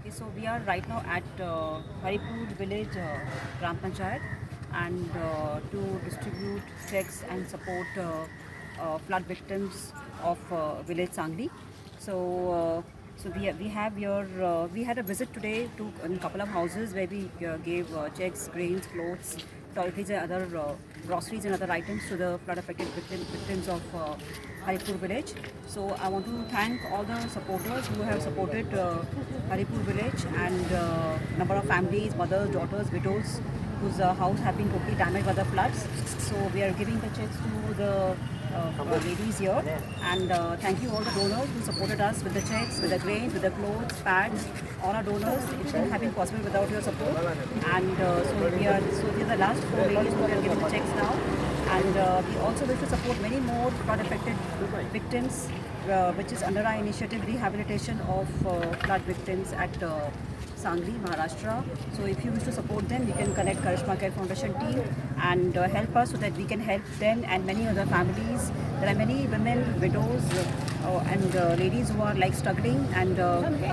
Okay, so we are right now at Haripur village Gram Panchayat and to distribute checks and support flood victims of village Sangli. So, we have your we had a visit today to a couple of houses where we gave checks, grains, clothes, toiletries and other groceries and other items to the flood affected victims of Haripur village. So I want to thank all the supporters who have supported Haripur village and number of families, mothers, daughters, widows whose house have been totally damaged by the floods. So we are giving the checks to the ladies here, and thank you all the donors who supported us with the checks, with the grains, with the clothes, pads, all our donors. It wouldn't have been possible without your support. And these are the last four ladies who are giving the checks now. And we also wish to support many more flood affected victims, which is under our initiative rehabilitation of flood victims at Sangli, Maharashtra. So if you wish to support them, you can connect Karishma Care Foundation team and help us so that we can help them and many other families. There are many women, widows and ladies who are like struggling and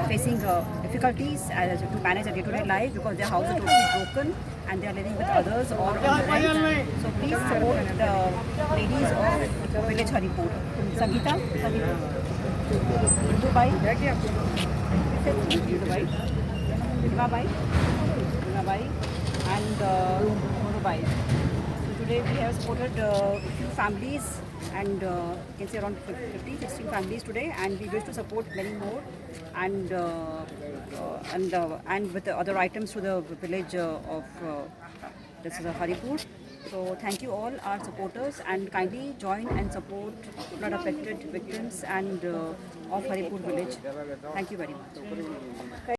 facing difficulties to manage their day-to-day life because their house is totally broken and they are living with others or on the rent. So please support the ladies of village Haripur. Sangeeta, Dubai, Dubai. Dubai, and Dubai. So today we have supported a few families and you can say around 50, 16 families today, and we wish to support many more and with the other items to the village of this is Haripur. So thank you all our supporters and kindly join and support flood affected victims and of Haripur village. Thank you very much.